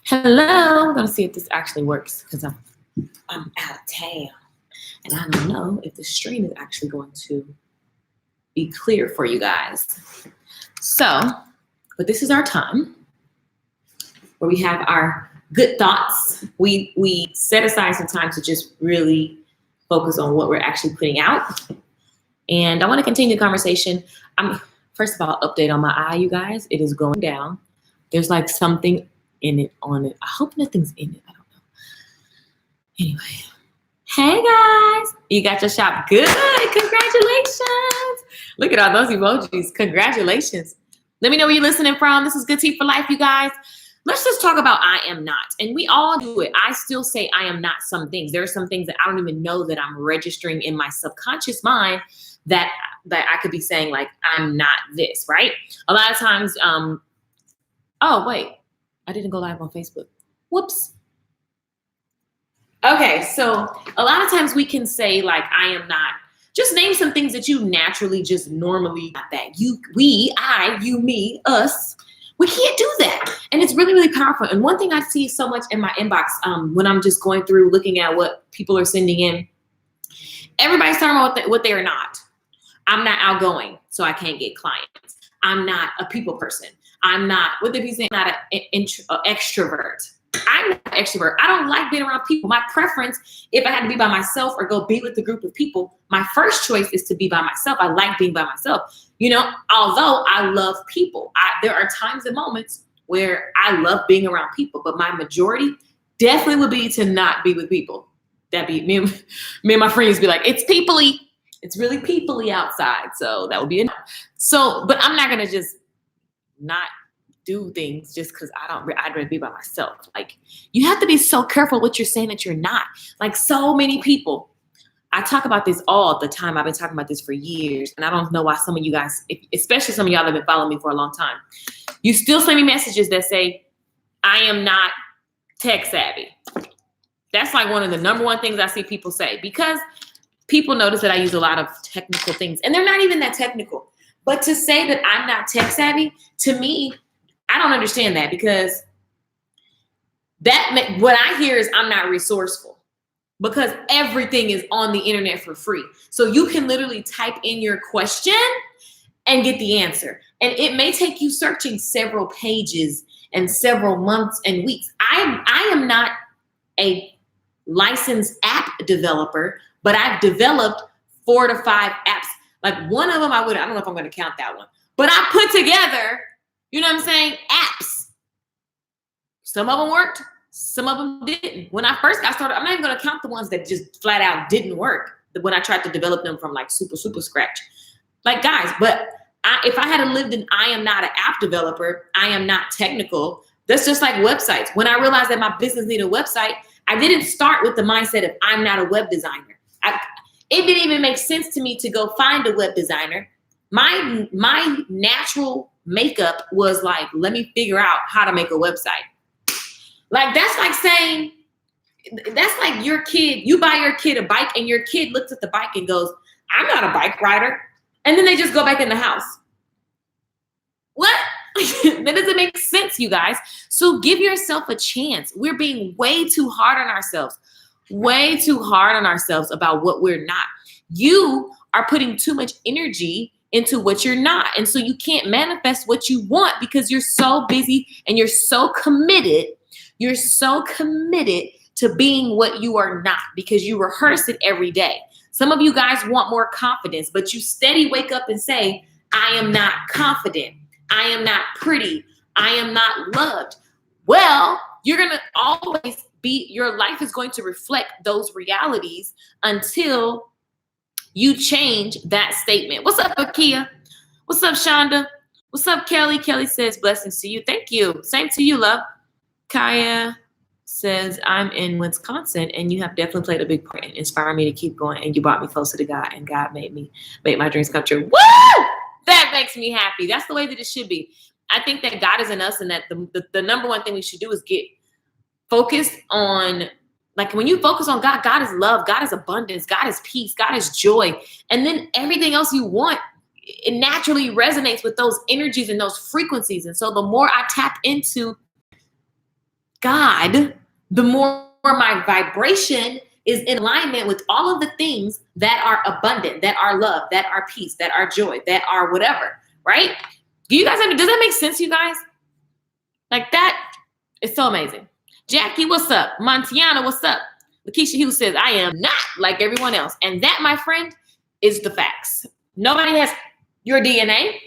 Hello, I'm gonna see if this actually works because I'm out of town and I don't know if the stream is actually going to be clear for you guys. So, but this is our time where we have our good thoughts. We set aside some time to just really focus on what we're actually putting out. And I want to continue the conversation. First of all, update on my eye, you guys. It is going down. There's like something in it, on it. I hope nothing's in it. I don't know. Anyway. Hey guys, you got your shop good. Congratulations. Look at all those emojis. Congratulations. Let me know where you're listening from. This is Good Tea for Life, you guys. Let's just talk about I am not. And we all do it. I still say I am not some things. There are some things that I don't even know that I'm registering in my subconscious mind that I could be saying like, I'm not this, right? A lot of times, oh, wait, I didn't go live on Facebook. Whoops. Okay, so a lot of times we can say like, I am not. Just name some things that you naturally just normally not that. You, we, I, you, me, us. We can't do that. And it's really, really powerful. And one thing I see so much in my inbox when I'm just going through looking at what people are sending in, everybody's talking about what they are not. I'm not outgoing, so I can't get clients. I'm not a people person. I'm not, what did he say? Not an extrovert. I'm not an extrovert. I don't like being around people. My preference, if I had to be by myself or go be with a group of people, my first choice is to be by myself. I like being by myself. You know, although I love people, there are times and moments where I love being around people, but my majority definitely would be to not be with people. That'd be me and my friends be like, it's people-y. It's really people-y outside. So that would be enough. So, but I'm not going to just not do things just because I'd rather be by myself. Like, you have to be so careful what you're saying that you're not. Like, so many people, I talk about this all the time. I've been talking about this for years. And I don't know why some of you guys, especially some of y'all that have been following me for a long time, you still send me messages that say, I am not tech savvy. That's like one of the number one things I see people say, because people notice that I use a lot of technical things and they're not even that technical. But to say that I'm not tech savvy, to me, I don't understand that, because what I hear is I'm not resourceful, because everything is on the internet for free. So you can literally type in your question and get the answer. And it may take you searching several pages and several months and weeks. I am not a licensed app developer, but I've developed 4 to 5 apps. Like one of them, I don't know if I'm going to count that one, but I put together, you know what I'm saying, apps. Some of them worked, some of them didn't. When I first got started, I'm not even going to count the ones that just flat out didn't work when I tried to develop them from like super scratch. Like, guys, but if I had lived in I am not an app developer, I am not technical, that's just like websites. When I realized that my business needed a website, I didn't start with the mindset of I'm not a web designer. It didn't even make sense to me to go find a web designer. My natural makeup was like, let me figure out how to make a website. Like, that's like saying, that's like your kid, you buy your kid a bike and your kid looks at the bike and goes, I'm not a bike rider. And then they just go back in the house. What? That doesn't make sense, you guys. So give yourself a chance. We're being way too hard on ourselves. Way too hard on ourselves about what we're not. You are putting too much energy into what you're not. And so you can't manifest what you want because you're so busy and you're so committed. You're so committed to being what you are not, because you rehearse it every day. Some of you guys want more confidence, but you steady wake up and say, I am not confident. I am not pretty. I am not loved. Well, you're going to always your life is going to reflect those realities until you change that statement. What's up, Akia? What's up, Shonda? What's up, Kelly? Kelly says, blessings to you. Thank you. Same to you, love. Kaya says, I'm in Wisconsin, and you have definitely played a big part in inspiring me to keep going, and you brought me closer to God, and God made my dreams come true. Woo! That makes me happy. That's the way that it should be. I think that God is in us, and that the number one thing we should do is get focused on, like, when you focus on God, God is love, God is abundance, God is peace, God is joy. And then everything else you want, it naturally resonates with those energies and those frequencies. And so the more I tap into God, the more my vibration is in alignment with all of the things that are abundant, that are love, that are peace, that are joy, that are whatever, right? Do you guys does that make sense, you guys? Like that is so amazing. Jackie, what's up? Montiana, what's up? Lakeisha Hughes says, I am not like everyone else. And that, my friend, is the facts. Nobody has your DNA.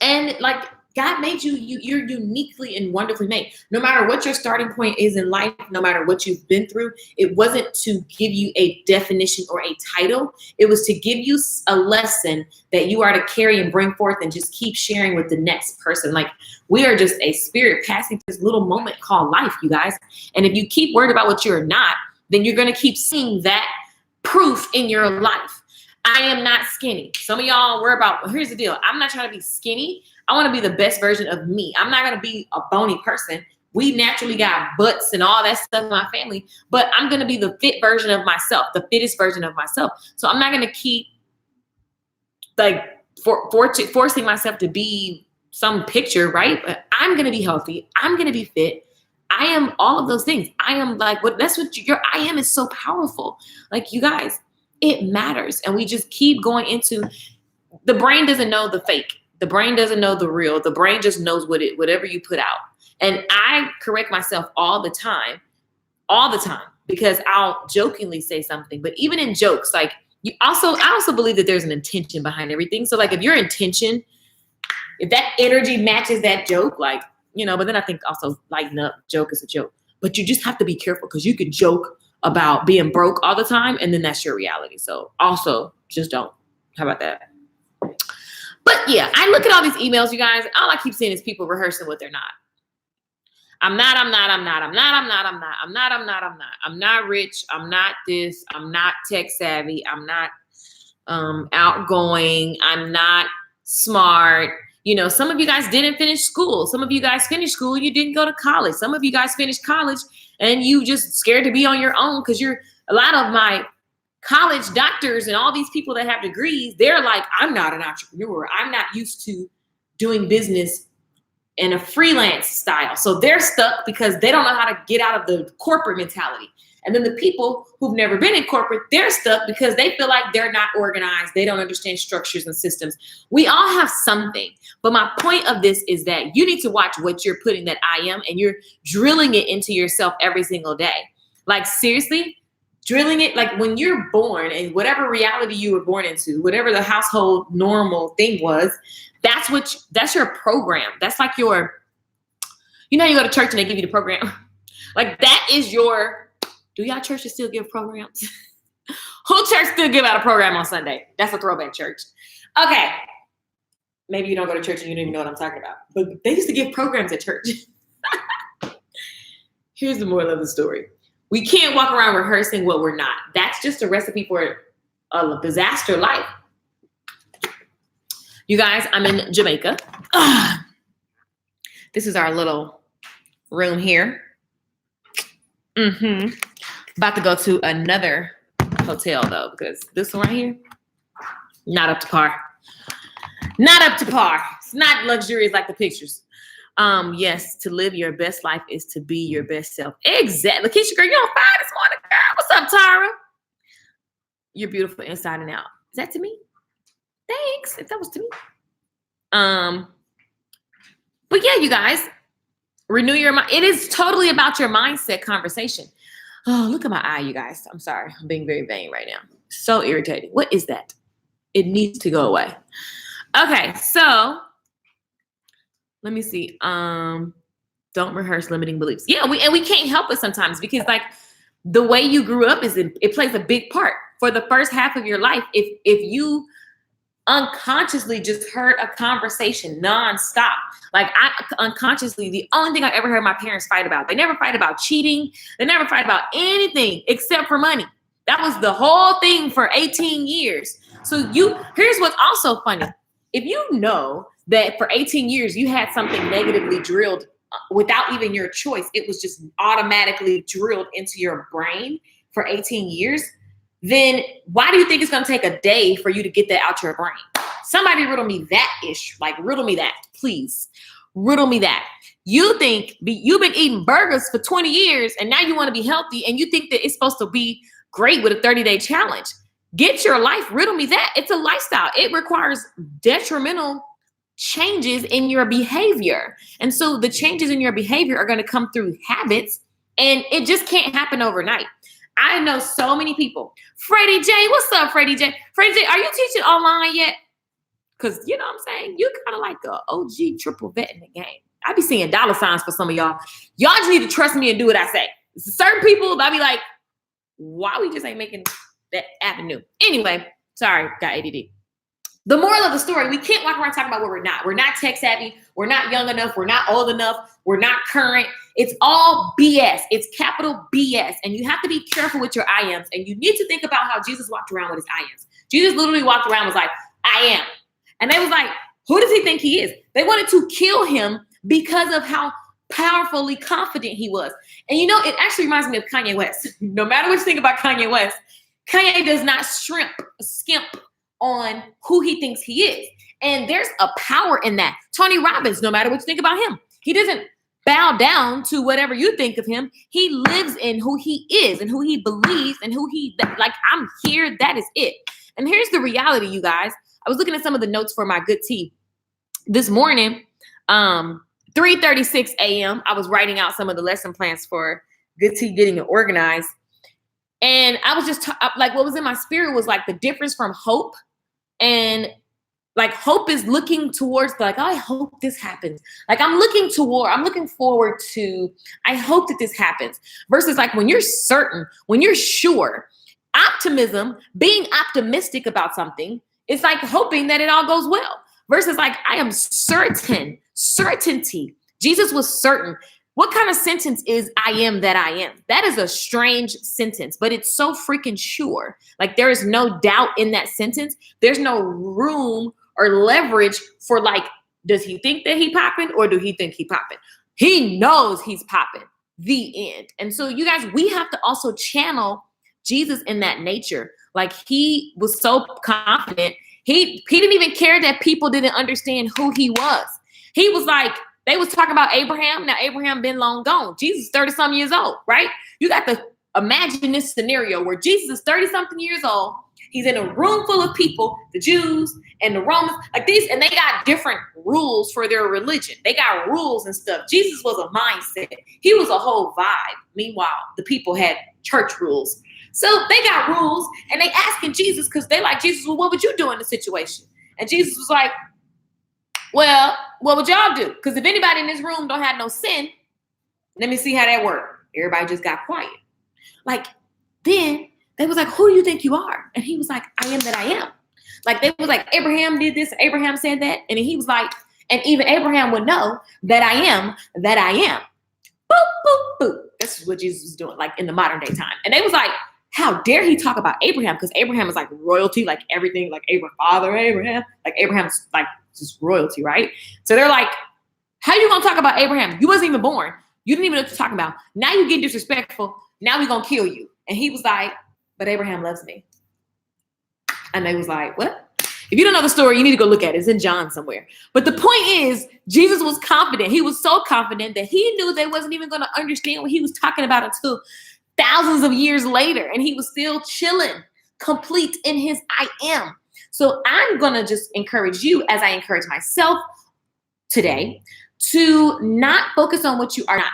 And like God made you, you're uniquely and wonderfully made. No matter what your starting point is in life, no matter what you've been through, it wasn't to give you a definition or a title. It was to give you a lesson that you are to carry and bring forth and just keep sharing with the next person. Like we are just a spirit passing this little moment called life, you guys. And if you keep worried about what you're not, then you're going to keep seeing that proof in your life. I am not skinny. Some of y'all worry about, well, here's the deal. I'm not trying to be skinny. I want to be the best version of me. I'm not going to be a bony person. We naturally got butts and all that stuff in my family, but I'm going to be the fit version of myself, the fittest version of myself. So I'm not going to keep like forcing myself to be some picture, right? But I'm going to be healthy. I'm going to be fit. I am all of those things. I am like, that's what your I am is so powerful. Like you guys, it matters. And we just keep going into, the brain doesn't know the fake. The brain doesn't know the real. The brain just knows whatever you put out. And I correct myself all the time, because I'll jokingly say something. But even in jokes, like I also believe that there's an intention behind everything. So like if your intention, if that energy matches that joke, like, but then I think also lighten up, joke is a joke. But you just have to be careful because you can joke about being broke all the time and then that's your reality. So also just don't. How about that? But yeah, I look at all these emails, you guys. All I keep seeing is people rehearsing what they're not. I'm not rich. I'm not this. I'm not tech savvy. I'm not outgoing. I'm not smart. Some of you guys didn't finish school. Some of you guys finished school and you didn't go to college. Some of you guys finished college and you just scared to be on your own because a lot of my college doctors and all these people that have degrees, they're like, I'm not an entrepreneur. I'm not used to doing business in a freelance style. So they're stuck because they don't know how to get out of the corporate mentality. And then the people who've never been in corporate, they're stuck because they feel like they're not organized. They don't understand structures and systems. We all have something. But my point of this is that you need to watch what you're putting that I am, and you're drilling it into yourself every single day. Like seriously, drilling it, like when you're born and whatever reality you were born into, whatever the household normal thing was, that's your program. That's like your, you go to church and they give you the program. Like that is do y'all churches still give programs? Who church still give out a program on Sunday? That's a throwback church. Okay. Maybe you don't go to church and you don't even know what I'm talking about. But they used to give programs at church. Here's the moral of the story. We can't walk around rehearsing what we're not. That's just a recipe for a disaster life. You guys, I'm in Jamaica. This is our little room here. About to go to another hotel though, because this one right here, not up to par. Not up to par. It's not luxurious like the pictures. Yes, to live your best life is to be your best self. Exactly. Keisha, girl, you on fire this morning, girl. What's up, Tyra? You're beautiful inside and out. Is that to me? Thanks. If that was to me. But yeah, you guys, renew your mind. It is totally about your mindset conversation. Oh, look at my eye, you guys. I'm sorry. I'm being very vain right now. So irritating. What is that? It needs to go away. Okay, so let me see. Don't rehearse limiting beliefs. Yeah, we can't help it sometimes because like the way you grew up it plays a big part. For the first half of your life, if you unconsciously just heard a conversation nonstop, like unconsciously, the only thing I ever heard my parents fight about, they never fight about cheating. They never fight about anything except for money. That was the whole thing for 18 years. So here's what's also funny. If you know that for 18 years, you had something negatively drilled without even your choice, it was just automatically drilled into your brain for 18 years, then why do you think it's going to take a day for you to get that out your brain? Somebody riddle me that ish. Like, riddle me that, please. Riddle me that. You think you've been eating burgers for 20 years and now you want to be healthy and you think that it's supposed to be great with a 30-day challenge. Get your life. Riddle me that. It's a lifestyle. It requires detrimental changes in your behavior. And so the changes in your behavior are going to come through habits, and it just can't happen overnight. I know so many people. Freddie J, what's up, Freddie J? Freddie J, are you teaching online yet? Because, you know what I'm saying? You're kind of like an OG triple vet in the game. I be seeing dollar signs for some of y'all. Y'all just need to trust me and do what I say. Certain people, I be like, why we just ain't making that avenue? Anyway, sorry, got ADD. The moral of the story, we can't walk around talking about what we're not. We're not tech savvy. We're not young enough. We're not old enough. We're not current. It's all BS. It's capital BS. And you have to be careful with your I ams. And you need to think about how Jesus walked around with his I ams. Jesus literally walked around and was like, I am. And they was like, who does he think he is? They wanted to kill him because of how powerfully confident he was. And you know, it actually reminds me of Kanye West. No matter what you think about Kanye West, Kanye does not skimp on who he thinks he is. And there's a power in that. Tony Robbins, no matter what you think about him, he doesn't bow down to whatever you think of him. He lives in who he is and who he believes and who he, like, I'm here, that is it. And here's the reality, you guys. I was looking at some of the notes for my good tea this morning, 3:36 a.m. I was writing out some of the lesson plans for good tea, getting it organized. And I was just like, what was in my spirit was like the difference from hope. And like hope is looking towards like, oh, I hope this happens. Like I'm looking forward to, I hope that this happens. Versus like when you're certain, when you're sure, optimism, being optimistic about something, it's like hoping that it all goes well. Versus like, I am certain, certainty. Jesus was certain. What kind of sentence is I am that I am? That is a strange sentence, but it's so freaking sure. Like there is no doubt in that sentence. There's no room or leverage for like, does he think that he popping or do he think he popping? He knows he's popping. The end. And so you guys, we have to also channel Jesus in that nature. Like he was so confident. He didn't even care that people didn't understand who he was. He was like, they was talking about Abraham. Now, Abraham been long gone. Jesus 30-some years old, right? You got to imagine this scenario where Jesus is 30-something years old. He's in a room full of people, the Jews and the Romans, like these, and they got different rules for their religion. They got rules and stuff. Jesus was a mindset. He was a whole vibe. Meanwhile, the people had church rules. So they got rules, and they asking Jesus because they like, Jesus, well, what would you do in the situation? And Jesus was like, well, what would y'all do? Because if anybody in this room don't have no sin, let me see how that works. Everybody just got quiet. Like, then they was like, who do you think you are? And he was like, I am that I am. Like, they was like, Abraham did this, Abraham said that. And he was like, and even Abraham would know that I am that I am. Boop, boop, boop. That's what Jesus was doing, like in the modern day time. And they was like, how dare he talk about Abraham? Because Abraham is like royalty, like everything, like Father Abraham. Like Abraham's like just royalty, right? So they're like, how you gonna talk about Abraham? You wasn't even born. You didn't even know what you're talking about. Now you get disrespectful. Now we gonna kill you. And he was like, but Abraham loves me. And they was like, what? If you don't know the story, you need to go look at it. It's in John somewhere. But the point is, Jesus was confident. He was so confident that he knew they wasn't even going to understand what he was talking about until thousands of years later. And he was still chilling, complete in his I am. So I'm going to just encourage you, as I encourage myself today, to not focus on what you are not,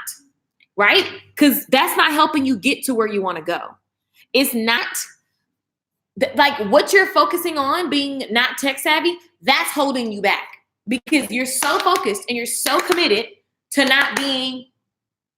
right? Because that's not helping you get to where you want to go. It's not like what you're focusing on being not tech savvy, that's holding you back because you're so focused and you're so committed to not being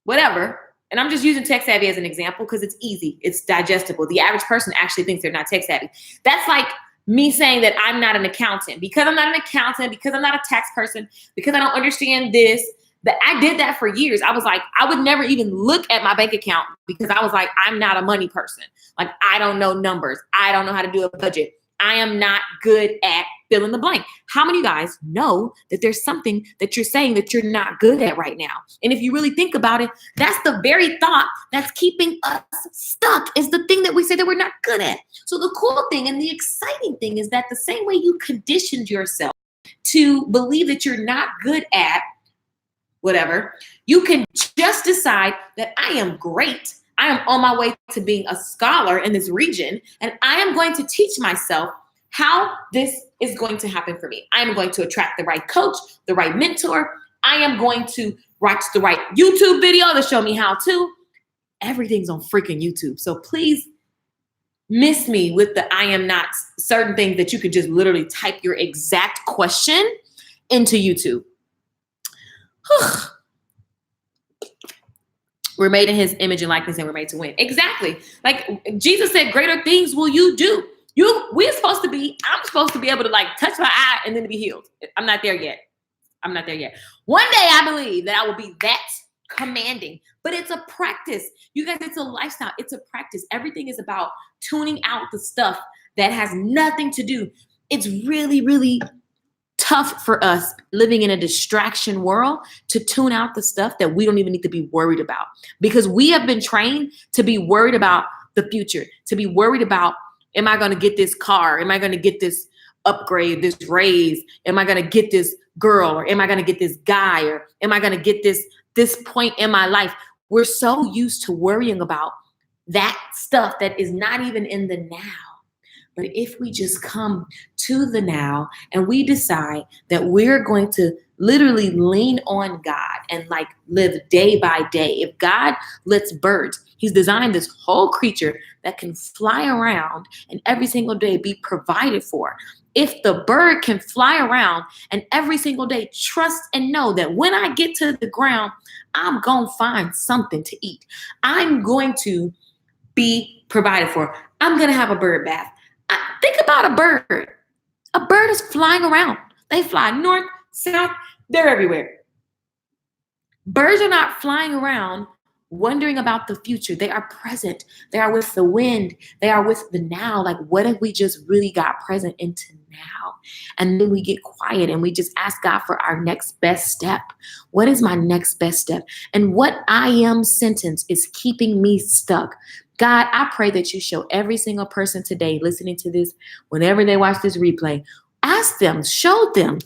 whatever. And I'm just using tech savvy as an example because it's easy. It's digestible. The average person actually thinks they're not tech savvy. That's like me saying that I'm not an accountant because I'm not an accountant, because I'm not a tax person, because I don't understand this. That I did that for years. I was like, I would never even look at my bank account because I was like, I'm not a money person. Like, I don't know numbers. I don't know how to do a budget. I am not good at fill in the blank. How many of you guys know that there's something that you're saying that you're not good at right now? And if you really think about it, that's the very thought that's keeping us stuck, is the thing that we say that we're not good at. So the cool thing and the exciting thing is that the same way you conditioned yourself to believe that you're not good at whatever, you can just decide that I am great. I am on my way to being a scholar in this region, and I am going to teach myself how this is going to happen for me. I am going to attract the right coach, the right mentor. I am going to watch the right YouTube video to show me how to. Everything's on freaking YouTube. So please miss me with the I am not certain things that you could just literally type your exact question into YouTube. We're made in his image and likeness, and we're made to win. Exactly. Like Jesus said, greater things will you do. I'm supposed to be able to like touch my eye and then to be healed. I'm not there yet. One day I believe that I will be that commanding, but it's a practice. You guys, it's a lifestyle. It's a practice. Everything is about tuning out the stuff that has nothing to do. It's really, really tough for us living in a distraction world to tune out the stuff that we don't even need to be worried about, because we have been trained to be worried about the future, to be worried about, am I going to get this car? Am I going to get this upgrade, this raise? Am I going to get this girl? Or am I going to get this guy? Or am I going to get this point in my life? We're so used to worrying about that stuff that is not even in the now. But if we just come to the now and we decide that we're going to literally lean on God and like live day by day. If God lets birds, he's designed this whole creature that can fly around and every single day be provided for. If the bird can fly around and every single day trust and know that when I get to the ground, I'm going to find something to eat. I'm going to be provided for. I'm going to have a bird bath. Think about a bird. A bird is flying around. They fly north, south, they're everywhere. Birds are not flying around wondering about the future. They are present. They are with the wind. They are with the now. Like, what if we just really got present into now? And then we get quiet and we just ask God for our next best step. What is my next best step? And what I am sentence is keeping me stuck. God, I pray that you show every single person today listening to this, whenever they watch this replay, ask them, show them,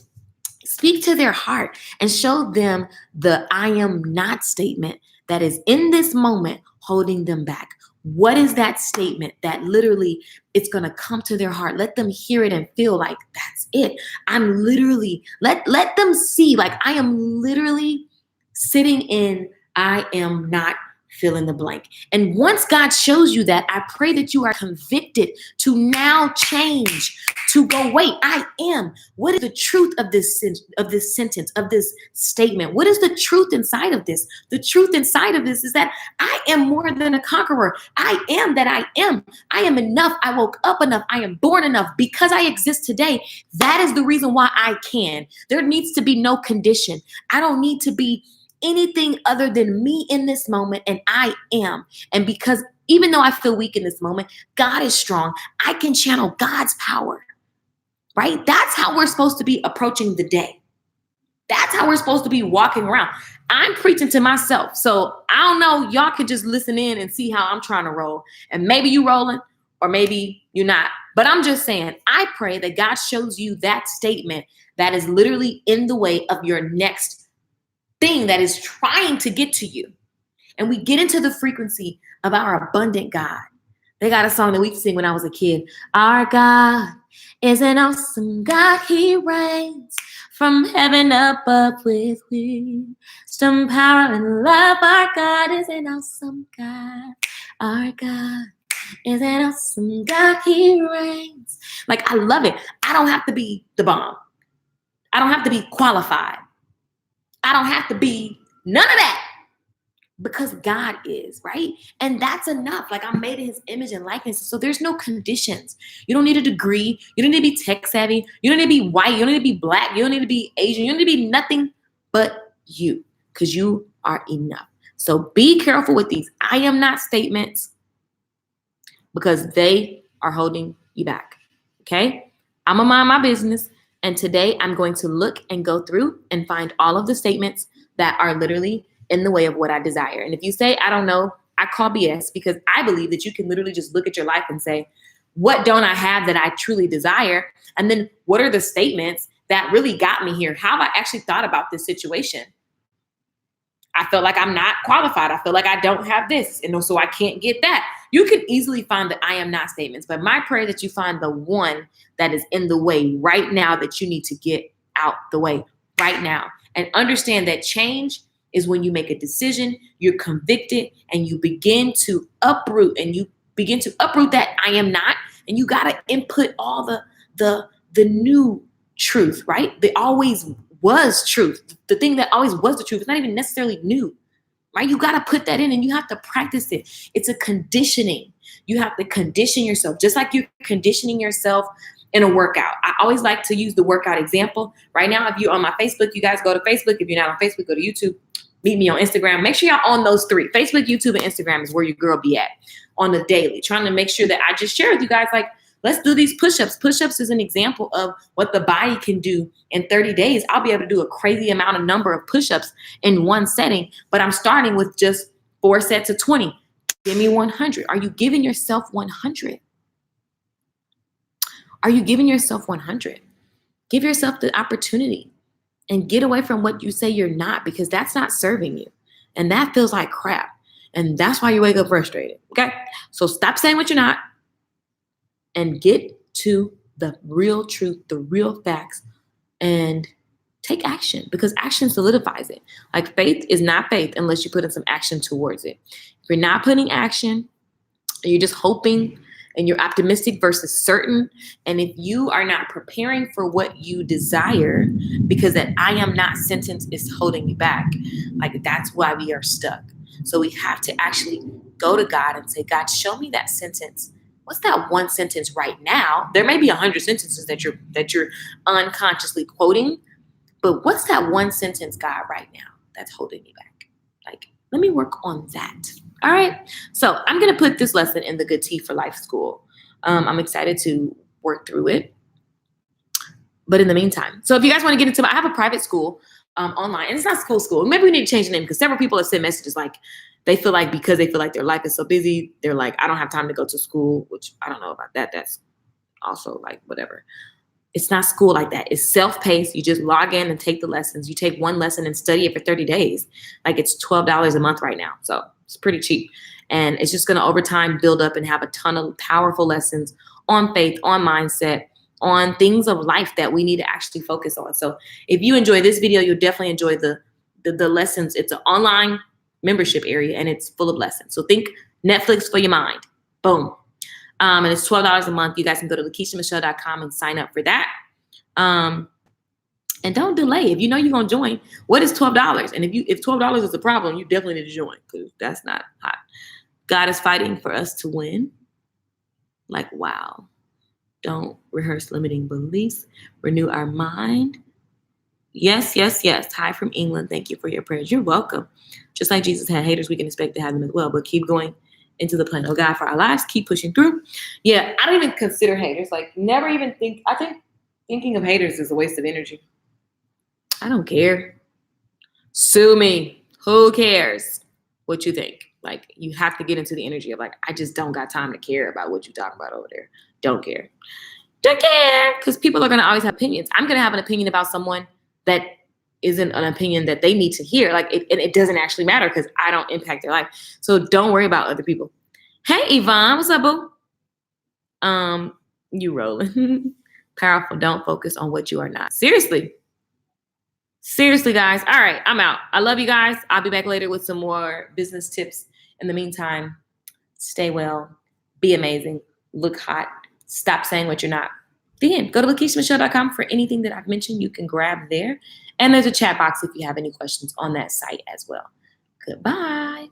speak to their heart and show them the I am not statement that is in this moment holding them back. What is that statement that literally it's going to come to their heart? Let them hear it and feel like that's it. I'm literally, let them see like I am literally sitting in I am not fill in the blank. And once God shows you that, I pray that you are convicted to now change, to go, wait, I am. What is the truth of this sentence, of this statement? What is the truth inside of this? The truth inside of this is that I am more than a conqueror. I am that I am. I am enough. I woke up enough. I am born enough because I exist today. That is the reason why I can. There needs to be no condition. I don't need to be anything other than me in this moment, and I am. And because even though I feel weak in this moment, God is strong. I can channel God's power, right? That's how we're supposed to be approaching the day. That's how we're supposed to be walking around. I'm preaching to myself. So I don't know, y'all can just listen in and see how I'm trying to roll. And maybe you rolling or maybe you're not. But I'm just saying, I pray that God shows you that statement that is literally in the way of your next thing that is trying to get to you. And we get into the frequency of our abundant God. They got a song that we used to sing when I was a kid. Our God is an awesome God. He reigns from heaven above with wisdom, power, and love. Our God is an awesome God. Our God is an awesome God. He reigns. Like, I love it. I don't have to be the bomb. I don't have to be qualified. I don't have to be none of that because God is, right? And that's enough. Like, I'm made in his image and likeness. So there's no conditions. You don't need a degree. You don't need to be tech savvy. You don't need to be white. You don't need to be black. You don't need to be Asian. You don't need to be nothing but you, because you are enough. So be careful with these I am not statements because they are holding you back. Okay? I'm gonna mind my business. And today I'm going to look and go through and find all of the statements that are literally in the way of what I desire. And if you say, I don't know, I call BS, because I believe that you can literally just look at your life and say, what don't I have that I truly desire? And then what are the statements that really got me here? How have I actually thought about this situation? I feel like I'm not qualified. I feel like I don't have this, and so I can't get that. You can easily find the I am not statements, but my prayer is that you find the one that is in the way right now that you need to get out the way right now. And understand that change is when you make a decision, you're convicted, and you begin to uproot, that I am not, and you got to input all the new truth, right? There always was truth. The thing that always was the truth. It's not even necessarily new, right? You got to put that in and you have to practice it. It's a conditioning. You have to condition yourself, just like you're conditioning yourself in a workout. I always like to use the workout example. Right now, if you're on my Facebook, you guys go to Facebook. If you're not on Facebook, go to YouTube. Meet me on Instagram. Make sure y'all on those three. Facebook, YouTube, and Instagram is where your girl be at on the daily. Trying to make sure that I just share with you guys, like, let's do these push-ups. Push-ups is an example of what the body can do in 30 days. I'll be able to do a crazy amount of number of push-ups in one setting, but I'm starting with just 4 sets of 20. Give me 100. Are you giving yourself 100? Are you giving yourself 100? Give yourself the opportunity and get away from what you say you're not, because that's not serving you. And that feels like crap. And that's why you wake up frustrated. Okay? So stop saying what you're not and get to the real truth, the real facts, and take action, because action solidifies it. Like, faith is not faith unless you put in some action towards it. If you're not putting action, and you're just hoping, and you're optimistic versus certain, and if you are not preparing for what you desire, because that I am not sentence is holding you back, like, that's why we are stuck. So we have to actually go to God and say, God, show me that sentence. What's that one sentence right now? There may be 100 sentences that you're unconsciously quoting, but what's that one sentence, God, right now that's holding me back? Like, let me work on that. All right. So I'm going to put this lesson in the Good Tea for Life school. I'm excited to work through it. But in the meantime, so if you guys want to get into I have a private school online, and it's not school. Maybe we need to change the name, because several people have sent messages like, they feel like because they feel like their life is so busy, they're like, I don't have time to go to school, which I don't know about that. That's also like whatever. It's not school like that. It's self-paced. You just log in and take the lessons. You take one lesson and study it for 30 days. Like, it's $12 a month right now. So it's pretty cheap. And it's just going to over time build up and have a ton of powerful lessons on faith, on mindset, on things of life that we need to actually focus on. So if you enjoy this video, you'll definitely enjoy the lessons. It's an online membership area, and it's full of lessons. So think Netflix for your mind. Boom. And it's $12 a month. You guys can go to LakeishaMichelle.com and sign up for that. And don't delay. If you know you're going to join, what is $12? And if $12 is a problem, you definitely need to join, because that's not hot. God is fighting for us to win. Like, wow. Don't rehearse limiting beliefs. Renew our mind. Yes, yes, yes. Hi from England. Thank you for your prayers. You're welcome. Just like Jesus had haters, we can expect to have them as well. But keep going into the plan of God for our lives. Keep pushing through. Yeah, I don't even consider haters. Like, never even think. I think thinking of haters is a waste of energy. I don't care. Sue me. Who cares what you think? Like, you have to get into the energy of like, I just don't got time to care about what you talking about over there. Don't care. Don't care. Because people are going to always have opinions. I'm going to have an opinion about someone that isn't an opinion that they need to hear. Like, it doesn't actually matter, because I don't impact their life. So don't worry about other people. Hey, Yvonne, what's up, boo? You rolling. Powerful. Don't focus on what you are not. Seriously, guys. All right, I'm out. I love you guys. I'll be back later with some more business tips. In the meantime, stay well, be amazing, look hot, stop saying what you're not. The end. Go to LakeishaMichelle.com for anything that I've mentioned. You can grab there. And there's a chat box if you have any questions on that site as well. Goodbye.